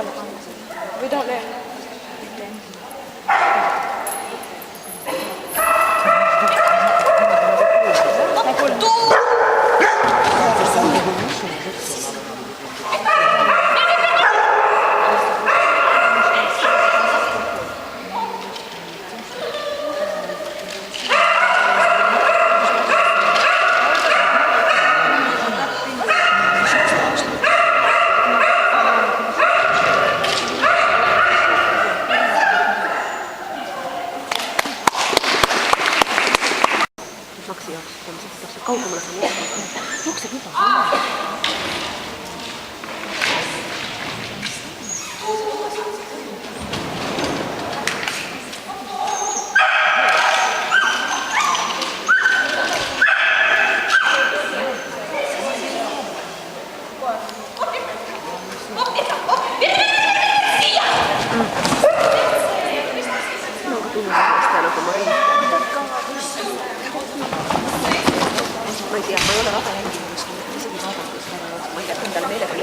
peale panna või tahad veel? Maksi jaoks, täpselt kaugemale saame jookseb juba. Ma ei tea, ma ei ole väga jälginud, isegi vaadates, ma ei tea, endale meelega